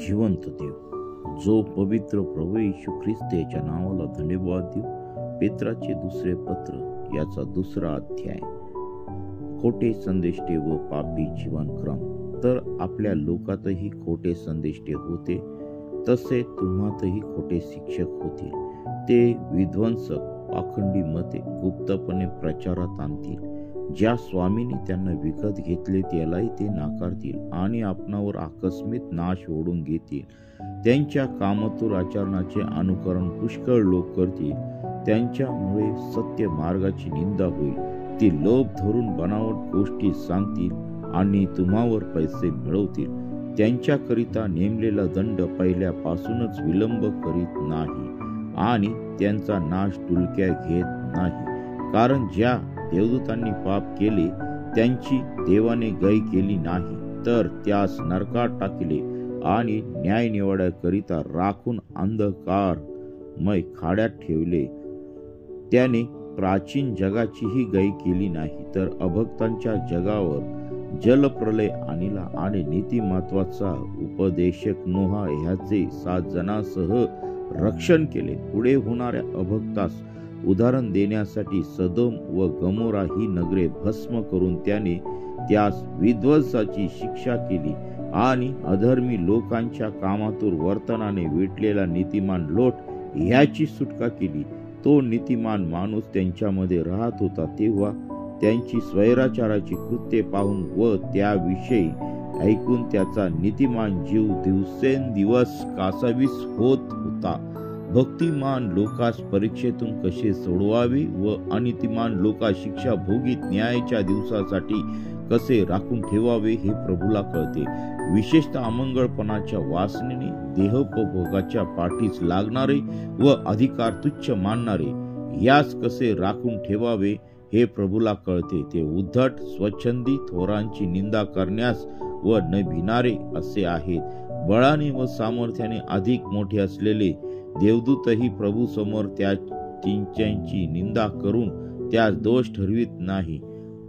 जिवंत देव, जो पवित्र प्रभू येशू ख्रिस्त याच्या नावाला धन्यवाद देऊ. पेत्राचे दुसरे पत्र याचा 2रा अध्याय. खोटे संदेष्टे व पापी जीवनक्रम. तर आपल्या लोकातही खोटे संदेष्टे होते, तसे तुम्हातही खोटे शिक्षक होतील. ते विध्वंसक, पाखंडी मते गुप्तपणे प्रचारात आणतील. ज्या स्वामीने त्यांना विकत घेतले त्यालाही ते नाकारतील आणि आपणावर आकस्मिक नाश ओढून घेतील. त्यांच्या कामतूर आचरणाचे अनुकरण पुष्कळ लोक करतील. त्यांच्यामुळे सत्य मार्गाची निंदा होईल. ते लोभ धरून बनावट गोष्टी सांगतील आणि तुम्हावर पैसे मिळवतील. त्यांच्याकरिता नेमलेला दंड पहिल्यापासूनच विलंब करीत नाही आणि त्यांचा नाश डुलक्या घेत नाही. कारण ज्या देवदूतांनी पाप केले त्यांची देवाने गय केली नाही, तर त्यास नरकात टाकले आणि न्याय निवाड्याकरिता राखून अंधकारमय खाड्यात ठेवले. त्याने प्राचीन जगाचीही गय केली नाही, तर अभक्तांच्या जगावर जलप्रलय आणला आणि नीतिमत्वाचा उपदेशक नोहा ह्याचे 7 जणांसह रक्षण केले. पुढे होणाऱ्या अभक्तास उदाहरण देण्यासाठी सदोम व गमोरा ही नगरे भस्म करून त्याने त्यास विध्वंसाची शिक्षा केली आणि अधर्मी लोकांच्या कामातूर वर्तनाने विटलेला नीतिमान लोट ह्याची सुटका केली. तो नीतिमान माणूस त्यांच्यामध्ये राहत होता तेव्हा त्यांची स्वैराचाराची कृत्ये पाहून व त्याविषयी ऐकून त्याचा नीतिमान जीव दिवसेंदिवस कासावीस होत होता. भक्तिमान लोकास परीक्षेतून कसे सोडवावे व अनीतिमान लोकास शिक्षा भोगीत न्यायाच्या दिवसासाठी कसे राखून ठेवावे हे प्रभूला कळते. विशेषतः अमंगळपणाच्या वासनेने देहोपभोगाच्या पाठीस लागणारे व अधिकार तुच्छ मानणारे यास कसे राखून ठेवावे हे प्रभूला कळते. ते उद्धट, स्वच्छंदी, थोरांची निंदा करण्यास व न भिनारे असे आहेत. बळाने व सामर्थ्याने अधिक मोठे असलेले देवदूतही प्रभू समोर त्यांची निंदा करून त्यास दोष ठरवित नाही,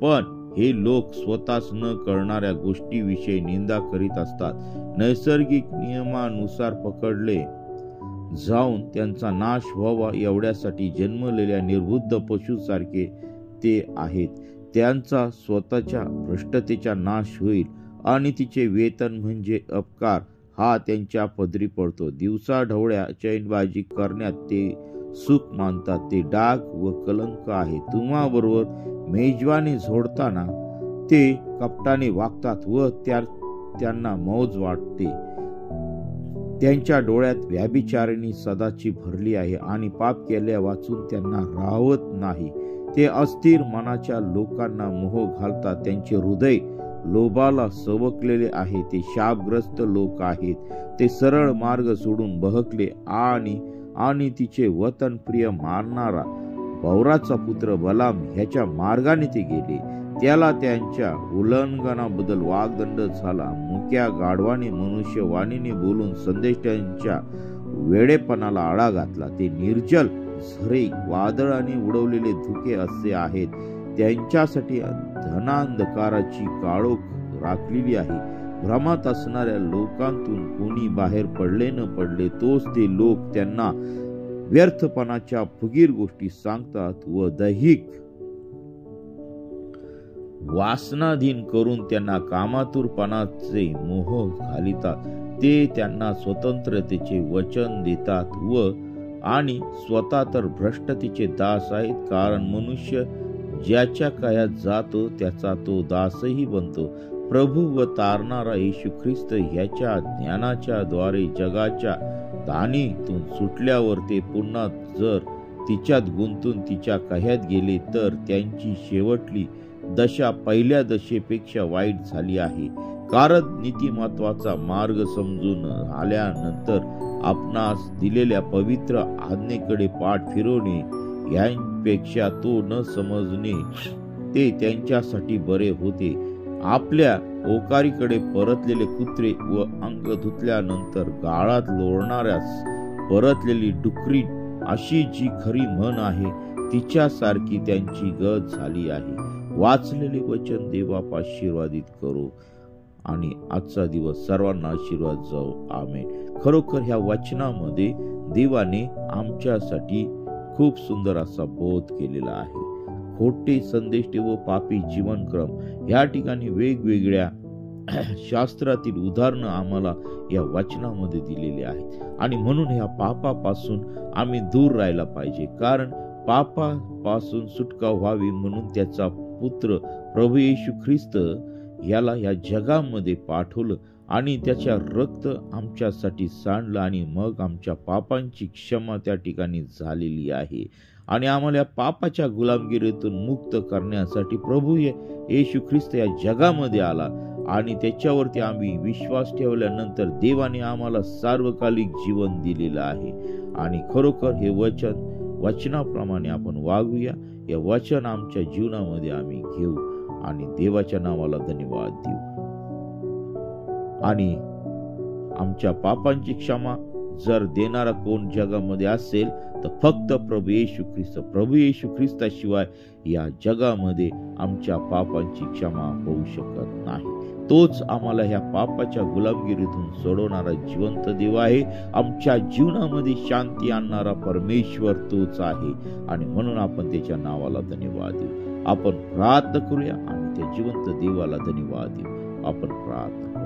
पण हे लोक स्वतःच न करणाऱ्या गोष्टीविषयी निंदा करीत असतात. नैसर्गिक नियमानुसार पकडले जाऊन त्यांचा नाश व्हावा एवढ्यासाठी जन्मलेल्या निर्बुद्ध पशुसारखे ते आहेत. त्यांचा स्वतःच्या भ्रष्टतेचा नाश होईल आणि तिचे वेतन म्हणजे अपकार हा त्यांच्या पदरी पडतो. दिवसा ढवळ्या चैनबाजी करण्यात ते सुख मानतात. ते डाग व कलंक आहे. तुम्हाबरोबर मेजवानी झोडताना ते कपटाने वागतात व त्यांना मौज वाटते. त्यांच्या डोळ्यात व्याभिचारिणी सदाची भरली आहे आणि पाप केल्या वाचून त्यांना राहवत नाही. ते अस्थिर मनाच्या लोकांना मोह घालतात. त्यांचे हृदय लोभाला सवकलेले आहे. ते शापग्रस्त लोक आहेत. ते सरळ मार्ग सोडून बहकले आणि तिचे वतन प्रिय मारणारा बौराचा पुत्र बलाम ह्याच्या मार्गाने ते गेले. त्याला त्यांच्या उल्लंघनाबद्दल वाग्दंड झाला. मुक्या गाढवाने मनुष्यवाणीने बोलून संदेष्टांच्या वेडेपणाला आळा घातला. ते निर्जल झरे वादळाने उडवलेले धुके असे आहेत. त्यांच्यासाठी धनांधकाराची काळोख राखलेली आहे. भ्रमात असणाऱ्या लोकांतून कोणी बाहेर पडले न पडले तोच ते लोक त्यांना व्यर्थपणाच्या फुगीर गोष्टी सांगतात व दैहिक वासनाधीन करून त्यांना कामातुरपणाचे मोह घालितात. ते त्यांना स्वतंत्रतेचे वचन देतात आणि स्वतः तर भ्रष्टतेचे दास आहेत. कारण मनुष्य ज्याच्या कायात जातो त्याचा तो दासही बनतो. प्रभू व तारणारा येशू ख्रिस्त ह्याच्या ज्ञानाच्या द्वारे जगाच्या दाणीतून सुटल्यावर ते पुन्हा जर तिच्यात गुंतून तिच्या कह्यात गेले तर त्यांची शेवटली दशा पहिल्या दशेपेक्षा वाईट झाली आहे. कारण नीतिमत्वाचा मार्ग समजून आल्यानंतर आपणास दिलेल्या पवित्र आज्ञेकडे पाठ फिरवणे यांपेक्षा तो न समजणे ते त्यांच्यासाठी बरे होते. आपल्या ओकारीकडे परतलेले कुत्रे व अंग धुतल्यानंतर गाळात लोळणाऱ्यास परतलेली डुकरी अशी जी खरी म्हण आहे तिच्यासारखी त्यांची गत झाली आहे. वाचलेले वचन देवाप आशीर्वादित करो. आणि आजचा दिवस सर्वांना आशीर्वाद जाओ. आमेन. खरोखर ह्या वचनामध्ये देवाने आमच्यासाठी खूप सुंदर असा बोध केलेला आहे. खोटे संदेष्टे व पापी जीवनक्रम या ठिकाणी वेगवेगळ्या शास्त्रातील उदाहरणं आम्हाला या वचनामध्ये दिलेली आहेत. आणि म्हणून ह्या पापापासून आम्ही दूर राहायला पाहिजे, कारण पापापासून सुटका व्हावी म्हणून त्याचा पुत्र प्रभू येशू ख्रिस्त याला या जगामध्ये पाठवलं आणि त्याच्या रक्त आमच्यासाठी सांडलं आणि मग आमच्या पापांची क्षमा त्या ठिकाणी झालेली आहे. आणि आम्हाला या पापाच्या गुलामगिरीतून मुक्त करण्यासाठी प्रभू येशू ख्रिस्त या जगामध्ये आला आणि त्याच्यावरती आम्ही विश्वास ठेवल्यानंतर देवाने आम्हाला सार्वकालिक जीवन दिलेलं आहे. आणि खरोखर हे वचनाप्रमाणे आपण वागूया. या वचन आमच्या जीवनामध्ये आम्ही घेऊ आणि देवाच्या नावाला धन्यवाद देऊ. आणि आमच्या पापांची क्षमा जर देणारा कोण जगामध्ये असेल तर फक्त प्रभू येशू ख्रिस्ताशिवाय या जगामध्ये आमच्या पापांची क्षमा होऊ शकत नाही. तोच आम्हाला ह्या पापाच्या गुलामगिरीतून सोडवणारा जिवंत देव आहे. आमच्या जीवनामध्ये शांती आणणारा परमेश्वर तोच आहे. आणि म्हणून आपण त्याच्या नावाला धन्यवाद देऊ. आपण प्रार्थना करूया आणि त्या जिवंत देवाला धन्यवाद देऊ. आपण प्रार्थना करू.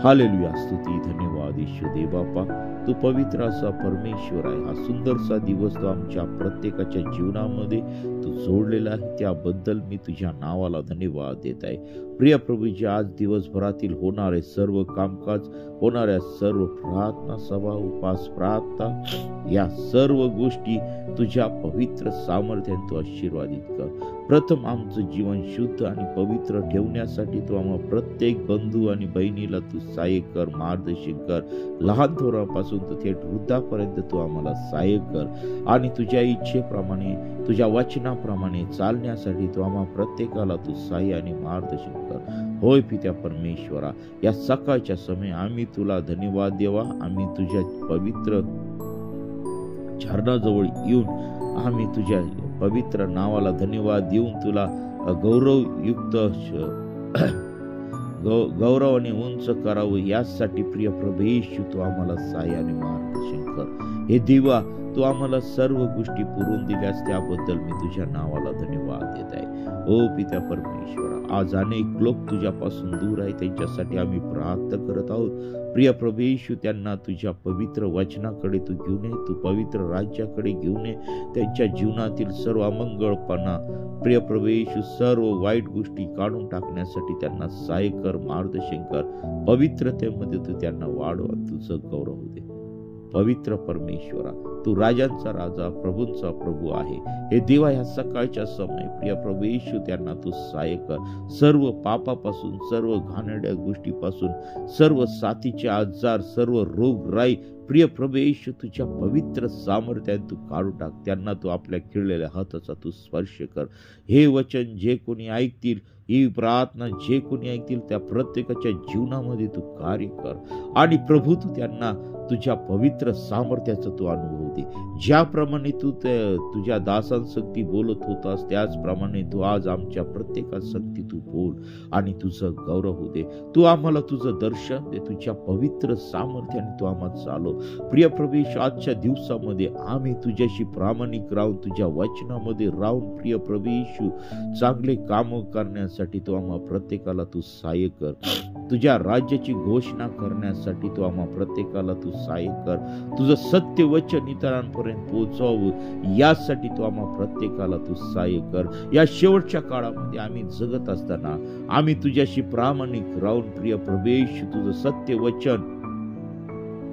हालेलुया. स्तुती धन्यवाद ईश्वर देव बापा, तू पवित्र असा परमेश्वर आहे. हा सुंदरसा दिवस तो आमच्या प्रत्येकाच्या जीवनामध्ये तू जोडलेला आहे, त्याबद्दल मी तुझ्या नावाला धन्यवाद देत आहे. प्रिय प्रभूजी, आज दिवसभरातील होणारे सर्व कामकाज, होणाऱ्या सर्व प्रार्थना सभा, उपास, प्रार्थना, या सर्व गोष्टी तुझ्या पवित्र सामर्थ्याने तू आशीर्वादित कर. प्रथम आमचं जीवन शुद्ध आणि पवित्र ठेवण्यासाठी तू आम्हाला प्रत्येक बंधू आणि बहिणीला तू सहाय्य कर, मार्गदर्शन कर. लहान थोरापासून तर थेट वृद्धापर्यंत तू आम्हाला सहाय्य कर. आणि तुझ्या इच्छेप्रमाणे, तुझ्या वचनाप्रमाणे चालण्यासाठी तू आम्हाला प्रत्येकाला तू सहाय्य आणि मार्गदर्शन कर. होय पित्या परमेश्वरा, या सकाळच्या समय आम्ही तुला धन्यवाद देवा. आम्ही तुझ्या पवित्र चरणाजवळ येऊन आम्ही तुझ्या पवित्र नावाला धन्यवाद देऊन तुला गौरवाने उंच करावं यासाठी प्रिय प्रभू येशू तू आम्हाला सहाय्य आणि मार्गदर्शन कर. हे देवा, तू आम्हाला सर्व गोष्टी पुरवून दिल्यास त्याबद्दल मी तुझ्या नावाला धन्यवाद देत आहे. ओ पित्या परमेश्वरा, आज अनेक लोक तुझ्यापासून दूर आहेत, त्यांच्यासाठी आम्ही प्रार्थना करत आहोत. प्रिय प्रभू येशू, त्यांना तुझ्या पवित्र वचनाकडे तू घेऊन ये, तू पवित्र राज्याकडे घेऊन ये. त्यांच्या जीवनातील सर्व अमंगळपणा प्रिय प्रभू येशू, सर्व वाईट गोष्टी काढून टाकण्यासाठी त्यांना सहाय्य कर, मार्गदर्शन कर. पवित्रतेमध्ये तू त्यांना वाढव, तुझं गौरव दे. पवित्र परमेश्वरा, तू राजांचा राजा, प्रभूंचा प्रभू आहे. हे देवा, ह्या सकाळच्या समय प्रिय प्रभू येशू त्यांना तू सहाय्य कर. सर्व पापापासून, सर्व घाणेरड्या गोष्टीपासून, सर्व साथीचे आजार, सर्व रोगराई प्रिय प्रभू येशू तुझ्या पवित्र सामर्थ्याने तू काढून टाक. त्यांना तू आपल्या खिळलेल्या हाताचा तू स्पर्श कर. हे वचन जे कोणी ऐकतील, ही प्रार्थना जे कोणी ऐकतील, त्या प्रत्येकाच्या जीवनामध्ये तू कार्य कर. आणि प्रभू, तू त्यांना तुझ्या पवित्र सामर्थ्याचा तू अनुभव दे. ज्याप्रमाणे तू तुझ्या दासांसक्ती बोलत होतास, त्याचप्रमाणे तू आज आमच्या प्रत्येकासक्ती तू बोल आणि तुझं गौरव होऊ दे. तू आम्हाला तुझं दर्शन दे. तुझ्या पवित्र सामर्थ्याने तू आम्हाला चालव. प्रिय प्रभू, आजच्या दिवसामध्ये आम्ही तुझ्याशी प्रामाणिक राहून, तुझ्या वचनामध्ये राहून प्रिय प्रभू येशू चांगले काम करण्यासाठी तू आम्हाला प्रत्येकाला तू सहाय्य कर. तुझ्या राज्याची घोषणा करण्यासाठी तू आम्हाला प्रत्येकाला तू सहाय्य कर. तुझं सत्य वचन इतरांपर्यंत पोहोचवावं यासाठी तू आम्हाला प्रत्येकाला तू सहाय्य कर. या शेवटच्या काळामध्ये आम्ही जगत असताना आम्ही तुझ्याशी प्रामाणिक राहून प्रिय प्रभू येशू तुझं सत्य वचन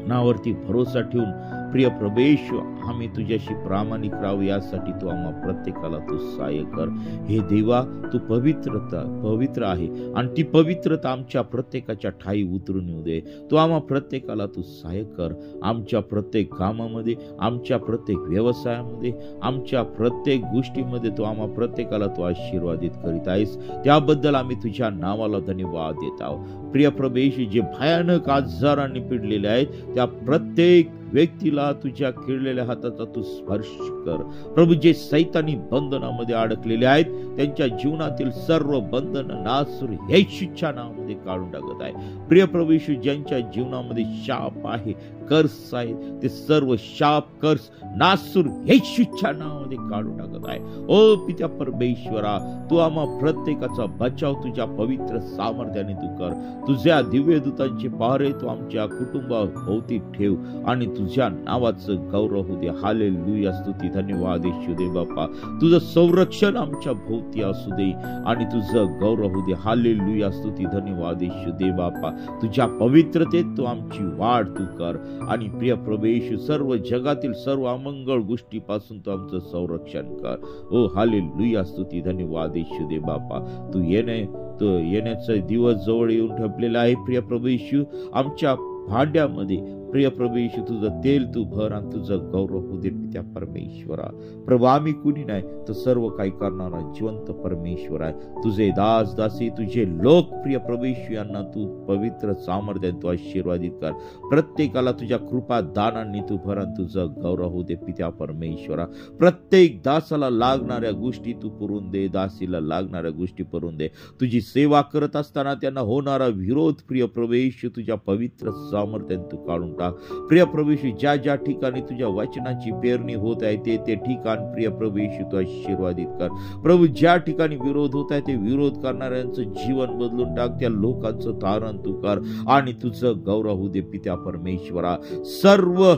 नावरती भरोसा ठेवून प्रिय प्रभू येशू आम्ही तुझ्याशी प्रामाणिक राहू यासाठी तू आम्हाला प्रत्येकाला तू सहाय्य कर. हे देवा, तू पवित्र आहे आणि ती पवित्रता आमच्या प्रत्येकाच्या ठाई उतरून येऊ दे. तू आम्हाला प्रत्येकाला तू सहाय्य कर. आमच्या प्रत्येक कामामध्ये, आमच्या प्रत्येक व्यवसायामध्ये, आमच्या प्रत्येक गोष्टीमध्ये तू आम्हाला प्रत्येकाला तू आशीर्वादित करीत आहेस. त्याबद्दल आम्ही तुझ्या नावाला धन्यवाद देत आहोत. प्रिय प्रभू येशू, जे भयानक आजारांनी पिडलेले आहेत त्या प्रत्येक व्यक्तीला तुझ्या खिळलेल्या हाताचा तू स्पर्श कर. प्रभू, जे सैतानी बंधनामध्ये अडकलेले आहेत त्यांच्या जीवनातील सर्व बंधन नासूर येशूच्या नावामध्ये काढून टाकत आहे. प्रिय प्रभू येशू, ज्यांच्या जीवनामध्ये शाप आहे, कर्स आहे, ते सर्व शाप कर्स नासूर येशूच्या नावामध्ये काढून टाकत आहे. ओ पित्या परमेश्वरा, तू आम्हा प्रत्येकाचा बचाव तुझ्या पवित्र सामर्थ्याने तू कर. तुझ्या दिव्य दूतांचे पहारे तू आमच्या कुटुंबाभोवती ठेव आणि तुझ्या नावाचं गौरव होऊ दे. हालेलुया, स्तुती, धन्यवाद येशू दे बाप्पा. तुझं संरक्षण आमच्या भोवती असू दे आणि तुझं गौरव होऊ दे. हालेलुया, स्तुती, धन्यवाद येशू दे बाप्पा. तुझ्या पवित्रतेत तू आमची वाढ तू कर आणि प्रिय प्रभू येशू, सर्व जगातील सर्व अमंगळ गोष्टीपासून तू आमचं संरक्षण कर. ओ हालेलुया, स्तुती, धन्यवाद येशू दे बाप्पा. तू येण्याचा दिवस जवळ येऊन ठेपलेला आहे. प्रिय प्रभू येशू, आमच्या भांड्यामध्ये प्रिय प्रभू येशू तुझं तेल तू भर आणि तुझं गौरव होऊ दे पित्या परमेश्वरा. प्रभू, आम्ही कुणी नाही तर सर्व काही करणारा जिवंत परमेश्वर आहे. तुझे दास दासी, तुझे लोक प्रिय प्रभू येशू यांना तू पवित्र सामर्थ्याने तू आशीर्वादित कर. प्रत्येकाला तुझ्या कृपा दानांनी तू भर आणि तुझं गौरव होऊ दे पित्या परमेश्वरा. प्रत्येक दासाला लागणाऱ्या गोष्टी तू पुरवून दे, दासीला लागणाऱ्या गोष्टी पुरवून दे. तुझी सेवा करत असताना त्यांना होणारा विरोध प्रिय प्रभू येशू तुझ्या पवित्र सामर्थ्याने तू काढून टाक. प्रिय प्रभू येशू, ज्या ज्या ठिकाणी तुझ्या वचनाची पेरणी होत आहे ते ठिकाण प्रिय प्रभू येशू तू आशीर्वादित कर. प्रभू, ज्या ठिकाणी विरोध होत आहे ते विरोध करणाऱ्यांचं जीवन बदलून टाक. त्या लोकांचं तारण तू कर आणि तुझं गौरव होऊ दे पित्या परमेश्वरा. सर्व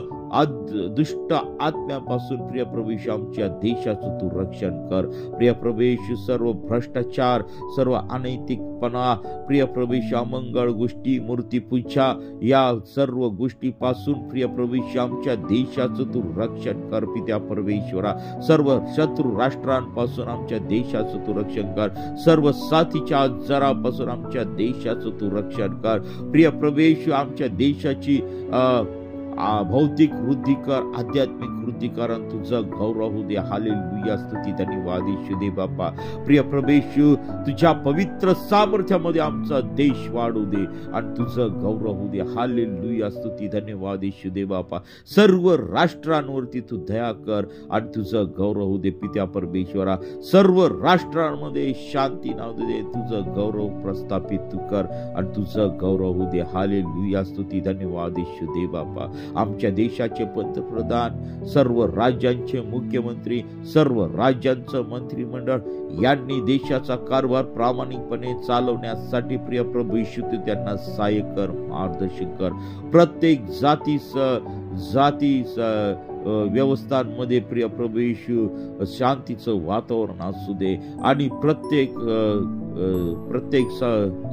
दुष्ट आत्म्यापासून प्रिय प्रभू येशू आमच्या देशाचं तू रक्षण कर. प्रिय प्रभू येशू, सर्व भ्रष्टाचार, सर्व अनैतिकपणा, प्रिय प्रभू येशू अमंगळ गोष्टी, मूर्तीपूजा, या सर्व गोष्टीपासून प्रिय प्रभू येशू आमच्या देशाचं तू रक्षण कर पित्या परमेश्वरा. सर्व शत्रू राष्ट्रांपासून आमच्या देशाचं तू रक्षण कर. सर्व साथीच्या आजारापासून आमच्या देशाचं तू रक्षण कर. प्रिय प्रभू येशू, आमच्या देशाची भौतिक वृद्धी कर, आध्यात्मिक वृद्धी कर आणि तुझं गौरव होऊ दे. हालेलुया, स्तुती, धन्यवाद येशू दे बाप्पा. प्रिय प्रभू येशू, तुझ्या पवित्र सामर्थ्यामध्ये आमचा देश वाढू दे आणि तुझं गौरव होऊ दे. हालेलुया, स्तुती, धन्यवाद येशू दे बाप्पा. सर्व राष्ट्रांवरती तू दया कर आणि तुझं गौरव होऊ दे पित्या परमेश्वरा. सर्व राष्ट्रांमध्ये शांती नाव दे, तुझं गौरव प्रस्थापित तू कर आणि तुझं गौरव होऊ दे. हालेलुया, स्तुती, धन्यवाद येशू दे बाप्पा. आमच्या देशाचे पंतप्रधान, सर्व राज्यांचे मुख्यमंत्री, सर्व राज्यांचं मंत्रिमंडळ यांनी देशाचा कारभार प्रामाणिकपणे चालवण्यासाठी प्रिय प्रभू येशू तू त्यांना सहाय्य कर, मार्गदर्शन कर. प्रत्येक जाती व्यवस्थांमध्ये प्रिय प्रभू येशू शांतीचं वातावरण असू दे आणि प्रत्येक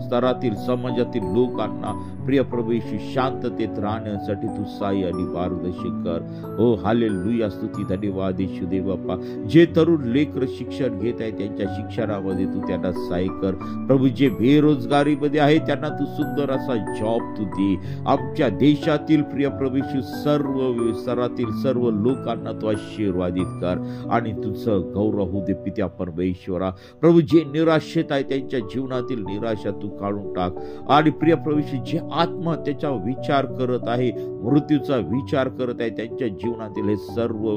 स्तरातील समाजातील लोकांना प्रिय प्रभू येशू शांततेत राहण्यासाठी तू सहाय्य आणि मार्गदर्शन कर. ओ हालेलुया, स्तुती, धन्यवाद येशू दे बाप्पा. जे तरुण लेकर शिक्षण घेत आहेत त्यांच्या शिक्षणामध्ये तू त्यांना सहाय्य कर. प्रभू, जे बेरोजगारीमध्ये आहे त्यांना तू सुंदर असा जॉब तू दे. आमच्या देशातील प्रिय प्रभू येशू सर्व स्तरातील सर्व लोकांना तू आशीर्वादित कर आणि तुझं गौरव होऊ दे पित्या परमेश्वरा. प्रभू, जे निराशेत आहे त्यांच्या जीवनातील निराशा तू काढून टाक आणि प्रिय प्रभू येशू, जे आत्महत्येचा विचार करत आहे, मृत्यूचा विचार करत आहे, त्यांच्या जीवनातील हे सर्व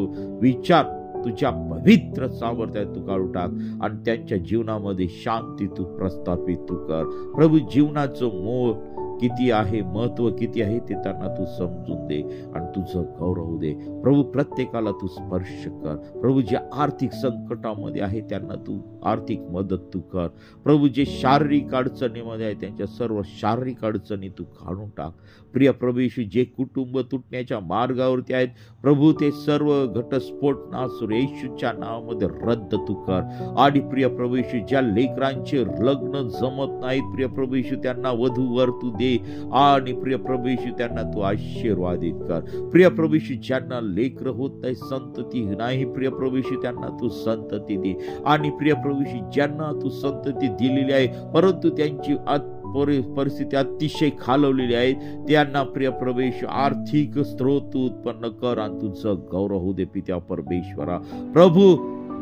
विचार तुझ्या पवित्र सामर्थ्यात तू काढून टाक आणि त्यांच्या जीवनामध्ये शांती तू प्रस्थापित तू कर. प्रभू, जीवनाचं मोह किती आहे, महत्व किती आहे ते त्यांना तू समजून दे आणि तुझं गौरव होऊ दे. प्रभू, प्रत्येकाला तू स्पर्श कर. प्रभू, जे आर्थिक संकटामध्ये आहे त्यांना तू आर्थिक मदत तू कर. प्रभू, जे शारीरिक अडचणीमध्ये आहे त्यांच्या सर्व शारीरिक अडचणी तू काढून टाक. प्रिय प्रभू येशू, जे कुटुंब तुटण्याच्या मार्गावरती आहेत प्रभू, ते सर्व घटस्फोट नासूर येशूच्या नावामध्ये रद्द तू कर. आणि प्रिय प्रभू येशू, ज्या लेकरांचे लग्न जमत नाहीत प्रिय प्रभू येशू, त्यांना वधूवर तू दे आणि प्रिय प्रभू येशू त्यांना तू आशीर्वादित कर. प्रिय प्रभू येशू, ज्यांना लेकर होत नाही, संतती नाही प्रिय प्रभू येशू, त्यांना तू संतती दे. आणि प्रिय प्रभू येशू, ज्यांना तू संतती दिलेली आहे परंतु त्यांची परिस्थिती अतिशय खालवलेली आहे, त्यांना प्रिय प्रभू येशू आर्थिक स्रोत उत्पन्न कर आणि तुझं गौरव होऊ दे पित्या परमेश्वरा. प्रभू,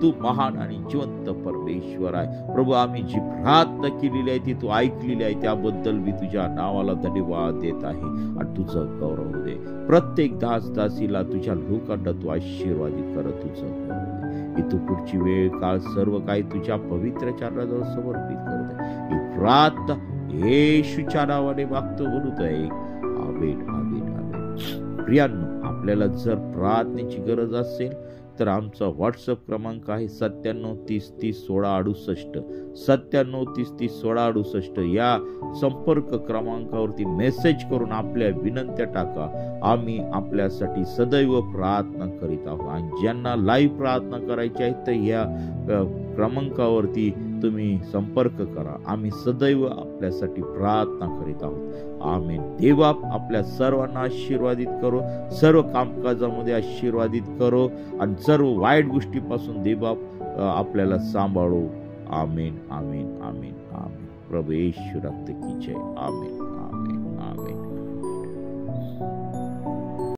तू महान आणि जिवंत परमेश्वर आहे. प्रभू, आम्ही जी प्रार्थना केलेली आहे ती तू ऐकलेली आहे, त्याबद्दल मी तुझ्या नावाला धन्यवाद देत आहे आणि तुझं गौरव होऊ दे. प्रत्येक दास दासीला तुझ्या लोकांना तू आशीर्वादित करत तुझं इथं पुढची वेळ काळ सर्व काही तुझ्या पवित्र चरणाजवळ समर्पित करत आहे. ही प्रार्थना येशूच्या नावाने मागतो म्हणत आहे. आमेन आमेन आमेन. प्रियांनो, आपल्याला जर प्रार्थनेची गरज असेल तर आमचा व्हॉट्सअप क्रमांक आहे 9730301668. 9730301668 या संपर्क क्रमांकावरती मेसेज करून आपल्या विनंत्या टाका. आम्ही आपल्यासाठी सदैव प्रार्थना करीत आहोत. आणि ज्यांना लाईव्ह प्रार्थना करायची आहे तर या क्रमांकावरती तुम्ही संपर्क करा. आम्ही सदैव आपल्यासाठी प्रार्थना करीत आहोत. आमेन. देव आपल्या सर्वांना आशीर्वादित करो, सर्व कामकाजामध्ये आशीर्वादित करो आणि सर्व वाईट गोष्टीपासून देव आपल्याला सांभाळो. आमेन आमेन आमेन आमेन. प्रभू येशू रक्त की जय. आमेन.